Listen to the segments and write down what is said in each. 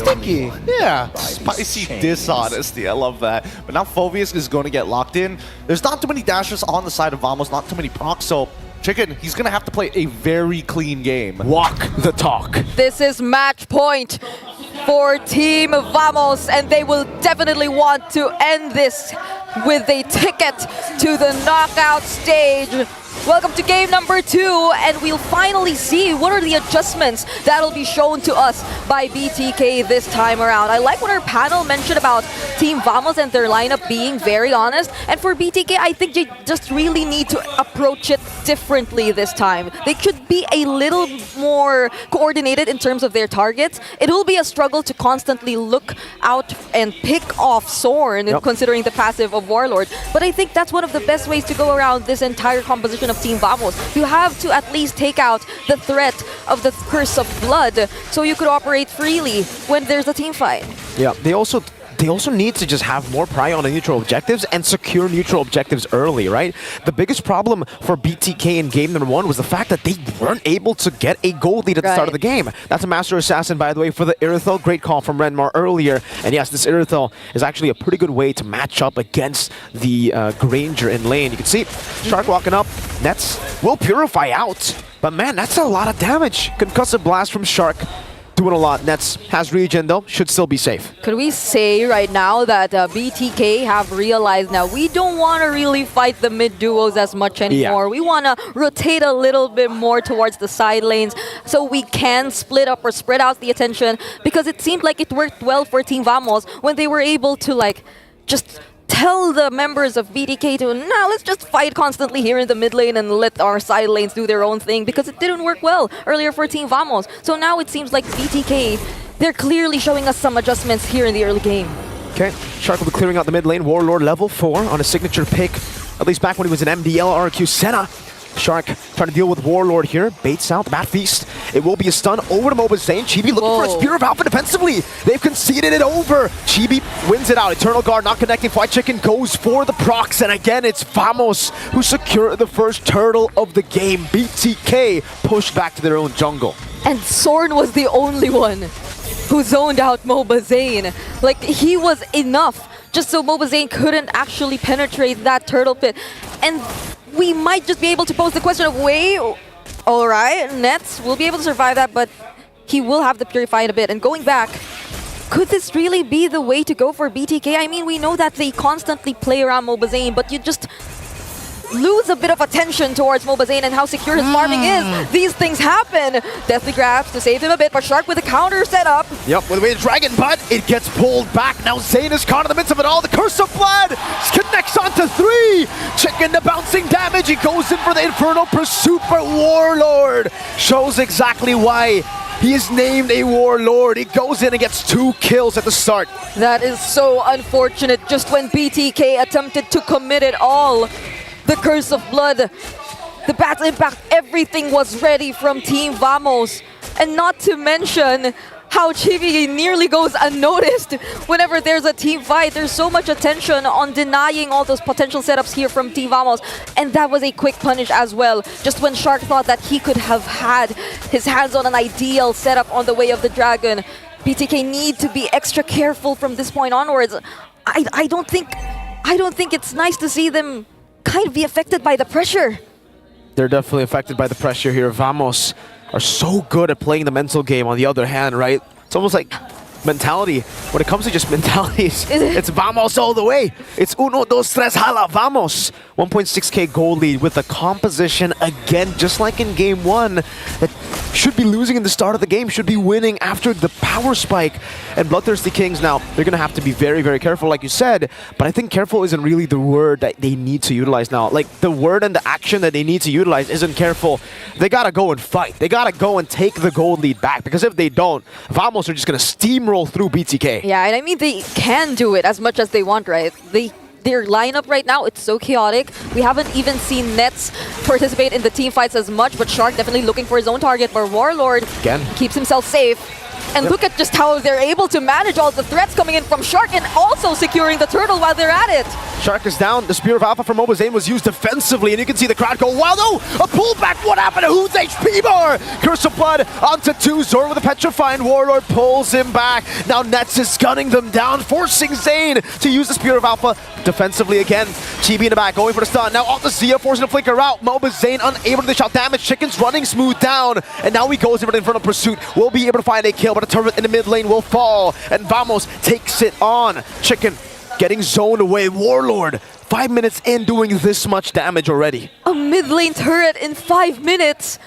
Sticky, yeah. Spicy dishonesty, I love that. But now Phoveus is going to get locked in. There's not too many dashers on the side of Vamos, not too many procs, so Chicken, he's going to have to play a very clean game. Walk the talk. This is match point for Team Vamos, and they will definitely want to end this with a ticket to the knockout stage. Welcome to game number 2, and we'll finally see what are the adjustments that'll be shown to us by BTK this time around. I like what our panel mentioned about Team Vamos and their lineup being very honest, and for BTK, I think they just really need to approach it differently this time. They could be a little more coordinated in terms of their targets. It will be a struggle to constantly look out and pick off Sorn, considering the passive of Warlord, but I think that's one of the best ways to go around this entire composition of Team Vamos. You have to at least take out the threat of the Curse of Blood so you could operate freely when there's a team fight. Yeah, they also need to just have more prio on the neutral objectives and secure neutral objectives early, right? The biggest problem for BTK in game number 1 was the fact that they weren't able to get a gold lead at the start of the game. That's a Master Assassin, by the way, for the Irithel. Great call from Renmar earlier. And yes, this Irithel is actually a pretty good way to match up against the Granger in lane. You can see Shark walking up. Nets will purify out. But man, that's a lot of damage. Concussive Blast from Shark. Doing a lot. Nets has regen though, should still be safe. Could we say right now that BTK have realized now we don't want to really fight the mid duos as much anymore. We want to rotate a little bit more towards the side lanes so we can split up or spread out the attention, because it seemed like it worked well for Team Vamos when they were able to like just tell the members of BTK to, now let's just fight constantly here in the mid lane and let our side lanes do their own thing, because it didn't work well earlier for Team Vamos. So now it seems like BTK, they're clearly showing us some adjustments here in the early game. Okay, Shark will be clearing out the mid lane. Warlord level 4 on a signature pick, at least back when he was an MDL RQ Senna. Shark trying to deal with Warlord here. Baits out the Bat Feast. It will be a stun over to MOBA Zane. Chibi looking for a Spear of Alpha defensively. They've conceded it over. Chibi wins it out. Eternal Guard not connecting. White Chicken goes for the procs. And again, it's Vamos who secure the first turtle of the game. BTK pushed back to their own jungle. And Sorn was the only one who zoned out MOBA Zane. Like, he was enough just so MOBA Zane couldn't actually penetrate that turtle pit. And we might just be able to pose the question of, wait, all right, Nets will be able to survive that, but he will have to purify it a bit. And going back, could this really be the way to go for BTK? I mean, we know that they constantly play around MOBA Zane, but you just lose a bit of attention towards MOBA Zane and how secure his farming is. These things happen. Deathly grabs to save him a bit, but Shark with a counter set up. Yep, with the way the Dragon, but it gets pulled back. Now Zane is caught in the midst of it all. The Curse of Blood connects onto 3. Chicken the bouncing damage. He goes in for the Infernal Pursuit, but Warlord shows exactly why he is named a Warlord. He goes in and gets 2 kills at the start. That is so unfortunate. Just when BTK attempted to commit it all, the Curse of Blood, the Battle Impact, everything was ready from Team Vamos. And not to mention how Chibi nearly goes unnoticed whenever there's a team fight. There's so much attention on denying all those potential setups here from Team Vamos. And that was a quick punish as well. Just when Shark thought that he could have had his hands on an ideal setup on the way of the Dragon, BTK need to be extra careful from this point onwards. I don't think it's nice to see them kind of be affected by the pressure. They're definitely affected by the pressure here. Vamos are so good at playing the mental game on the other hand, right? It's almost like mentality. When it comes to just mentalities, it's Vamos all the way. It's uno, dos, tres, hala, Vamos. 1.6k gold lead with the composition again, just like in game 1, that should be losing in the start of the game, should be winning after the power spike. And Bloodthirsty Kings now, they're going to have to be very, very careful, like you said, but I think careful isn't really the word that they need to utilize now. Like, the word and the action that they need to utilize isn't careful. They got to go and fight. They got to go and take the gold lead back, because if they don't, Vamos are just going to steamroll through BTK. Yeah, and I mean, they can do it as much as they want, right? Their lineup right now, it's so chaotic. We haven't even seen Nets participate in the team fights as much, but Shark definitely looking for his own target, but Warlord again keeps himself safe. And look at just how they're able to manage all the threats coming in from Shark and also securing the turtle while they're at it. Shark is down. The Spear of Alpha from MLBB was used defensively, and you can see the crowd go, wow, no! A pullback! What happened to whose HP bar? Curse of Blood onto 2. Zor with a petrifying Warlord pulls him back. Now Nets is gunning them down, forcing Zane to use the Spear of Alpha defensively again. Chibi in the back, going for the stun. Now off the Zia, forcing to flicker out. MOBA Zane unable to dish out damage. Chicken's running smooth down, and now he goes in front of Pursuit. Will be able to find a kill, but a turret in the mid lane will fall, and Vamos takes it on. Chicken getting zoned away. Warlord, 5 minutes in, doing this much damage already. A mid lane turret in 5 minutes.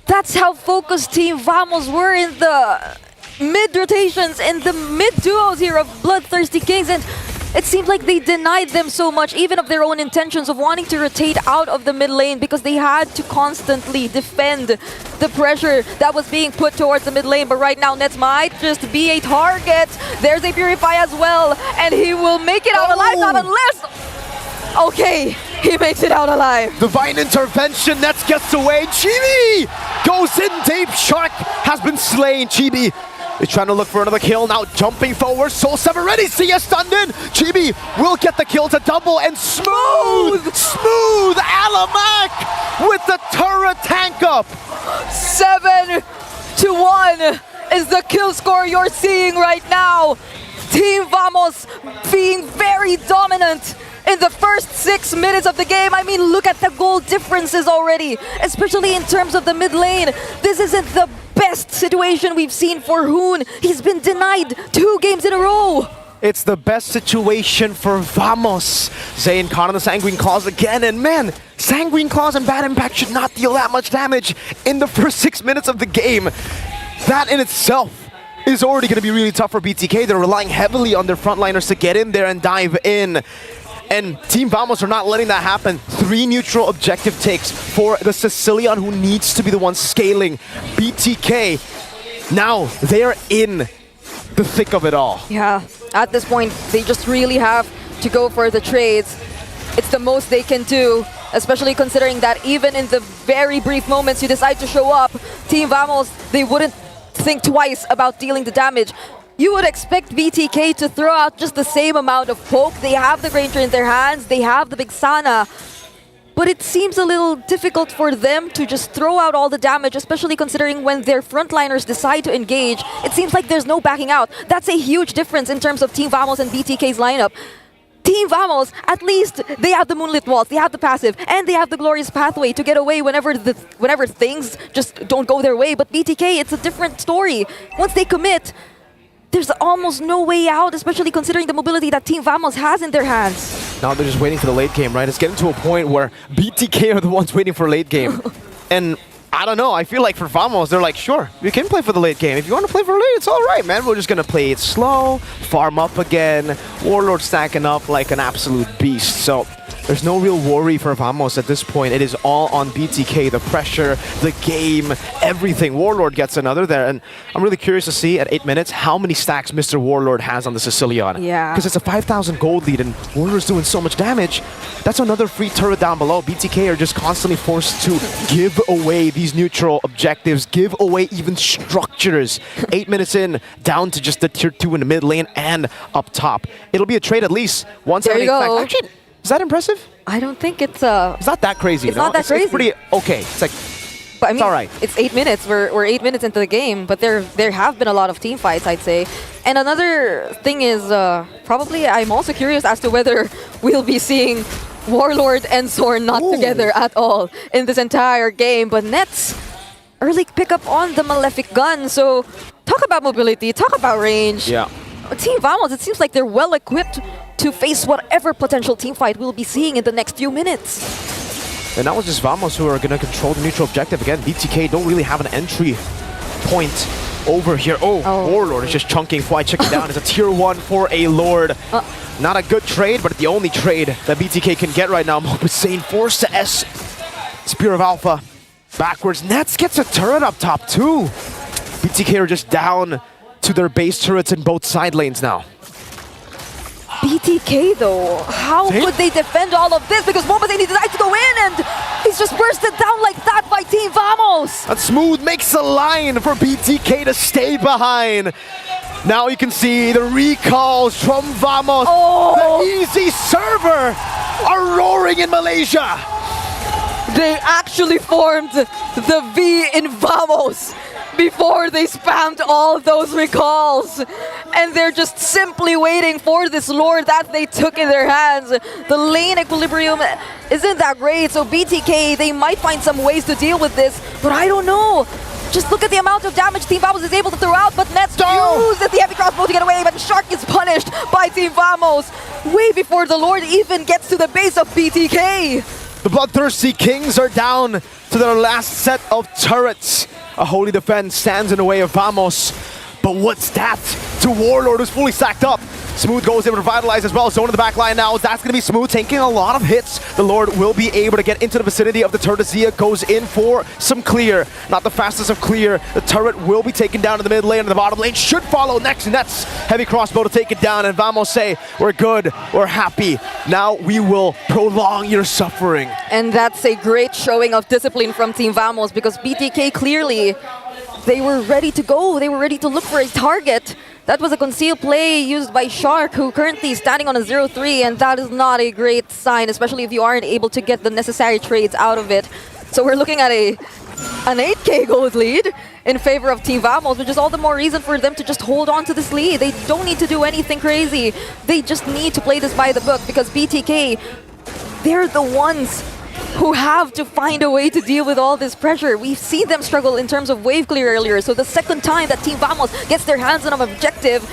That's how focused Team Vamos were in the mid rotations and the mid duos here of Bloodthirsty Kings, and it seemed like they denied them so much, even of their own intentions of wanting to rotate out of the mid lane, because they had to constantly defend the pressure that was being put towards the mid lane. But right now, Nets might just be a target. There's a Purify as well, and he will make it out alive, not unless... Okay, he makes it out alive. Divine intervention, Nets gets away. Chibi goes in deep. Shark has been slain. Chibi is trying to look for another kill, now jumping forward. Soul 7 ready, Sia stunned in. Chibi will get the kill to double, and smooth Alamak with the turret tank up. 7-1 is the kill score you're seeing right now. Team Vamos being very dominant in the first 6 minutes of the game. I mean, look at the goal differences already, especially in terms of the mid lane. This isn't the best situation we've seen for Hoon. He's been denied 2 games in a row. It's the best situation for Vamos. Zane caught on the Sanguine Claws again, and man, Sanguine Claws and Bad Impact should not deal that much damage in the first 6 minutes of the game. That in itself is already going to be really tough for BTK. They're relying heavily on their frontliners to get in there and dive in. And Team Vamos are not letting that happen. 3 neutral objective takes for the Sicilian, who needs to be the one scaling. BTK, now they are in the thick of it all. Yeah, at this point, they just really have to go for the trades. It's the most they can do, especially considering that even in the very brief moments you decide to show up, Team Vamos, they wouldn't think twice about dealing the damage. You would expect BTK to throw out just the same amount of poke. They have the Granger in their hands, they have the Big Sana. But it seems a little difficult for them to just throw out all the damage, especially considering when their frontliners decide to engage, it seems like there's no backing out. That's a huge difference in terms of Team Vamos and BTK's lineup. Team Vamos, at least they have the Moonlit Walls, they have the passive, and they have the Glorious Pathway to get away whenever things just don't go their way. But BTK, it's a different story. Once they commit, there's almost no way out, especially considering the mobility that Team Vamos has in their hands. Now they're just waiting for the late game, right? It's getting to a point where BTK are the ones waiting for late game. And I don't know, I feel like for Vamos, they're like, sure, we can play for the late game. If you want to play for late, it's all right, man. We're just going to play it slow, farm up again, Warlord stacking up like an absolute beast. So there's no real worry for Vamos at this point. It is all on BTK, the pressure, the game, everything. Warlord gets another there, and I'm really curious to see at 8 minutes how many stacks Mr. Warlord has on the Sicilian. Yeah. Because it's a 5,000 gold lead, and Warlord's doing so much damage. That's another free turret down below. BTK are just constantly forced to give away these neutral objectives, give away even structures. 8 minutes in, down to just the tier 2 in the mid lane and up top. It'll be a trade at least. 178 There you go. stacks. Actually, is that impressive? I don't think it's It's not that crazy. It's not that crazy. It's pretty okay. It's like, but I mean, all right. It's 8 minutes. We're 8 minutes into the game, but there have been a lot of team fights, I'd say. And another thing is probably I'm also curious as to whether we'll be seeing Warlord and Zorn not together at all in this entire game. But Nets early pickup on the Malefic gun. So talk about mobility, talk about range. Yeah. Team Vamos, it seems like they're well equipped to face whatever potential team fight we'll be seeing in the next few minutes. And that was just Vamos who are going to control the neutral objective. Again, BTK don't really have an entry point over here. Oh. Warlord is just chunking Fly Chicken down. It's a tier 1 for a Lord. Not a good trade, but the only trade that BTK can get right now. Mobasane forced to S. Spear of Alpha. Backwards. Nets gets a turret up top too. BTK are just down to their base turrets in both side lanes now. BTK though, how could they defend all of this? Because MOBA decides to go in and he's just bursted down like that by Team Vamos. And Smooth makes a line for BTK to stay behind. Now you can see the recalls from Vamos. The easy server are roaring in Malaysia. They actually formed the V in Vamos before they spammed all those recalls. And they're just simply waiting for this lore that they took in their hands. The lane equilibrium isn't that great, so BTK, they might find some ways to deal with this, but I don't know. Just look at the amount of damage Team Vamos is able to throw out, but Nets uses the heavy crossbow to get away, but Shark is punished by Team Vamos way before the Lord even gets to the base of BTK. The Bloodthirsty Kings are down to their last set of turrets. A holy defense stands in the way of Vamos. But what's that to Warlord, who's fully stacked up? Smooth goes in, revitalize as well. Zone in the back line now. That's going to be Smooth taking a lot of hits. The Lord will be able to get into the vicinity of the turret. Zia goes in for some clear. Not the fastest of clear. The turret will be taken down in the mid lane, and the bottom lane should follow next. Nets heavy crossbow to take it down, and Vamos say, we're good, we're happy. Now we will prolong your suffering. And that's a great showing of discipline from Team Vamos, because BTK clearly, they were ready to go. They were ready to look for a target. That was a concealed play used by Shark, who currently is standing on a 0-3, and that is not a great sign, especially if you aren't able to get the necessary trades out of it. So we're looking at an 8k gold lead in favor of Team Vamos, which is all the more reason for them to just hold on to this lead. They don't need to do anything crazy. They just need to play this by the book, because BTK, they're the ones who have to find a way to deal with all this pressure. We've seen them struggle in terms of wave clear earlier, so the second time that Team Vamos gets their hands on an objective...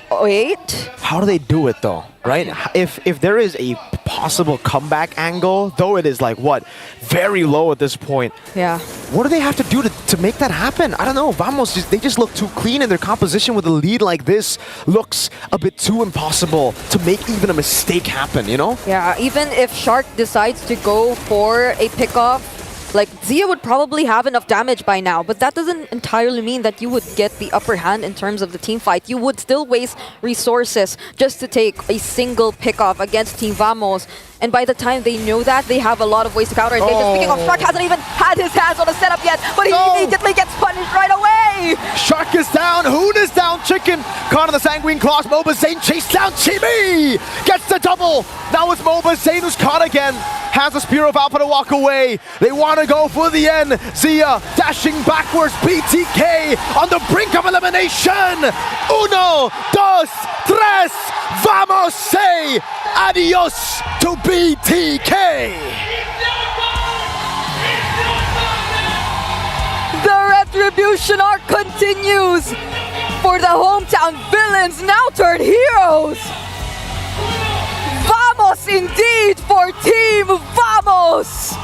Wait? How do they do it though, right? If there is a possible comeback angle, though it is like, what, very low at this point. Yeah. What do they have to do to make that happen? I don't know. Vamos, they just look too clean, and their composition with a lead like this looks a bit too impossible to make even a mistake happen, you know? Yeah, even if Shark decides to go for a pickoff, like, Zia would probably have enough damage by now, but that doesn't entirely mean that you would get the upper hand in terms of the team fight. You would still waste resources just to take a single pickoff against Team Vamos. And by the time they know that, they have a lot of ways to counter engage. Speaking of, Shark hasn't even had his hands on the setup yet, but he immediately gets punished right away! Shark is down, Hoon is down, Chicken caught on the Sanguine Claws, MOBA Zane chased down, Chibi gets the double! Now it's MOBA Zane who's caught again, has a Spear of Alpha to walk away. They want to go for the end. Zia dashing backwards, BTK on the brink of elimination! Uno, dos, tres, vamos, say adios to BTK! The retribution arc continues for the hometown villains, now turned heroes! Vamos indeed for Team Vamos!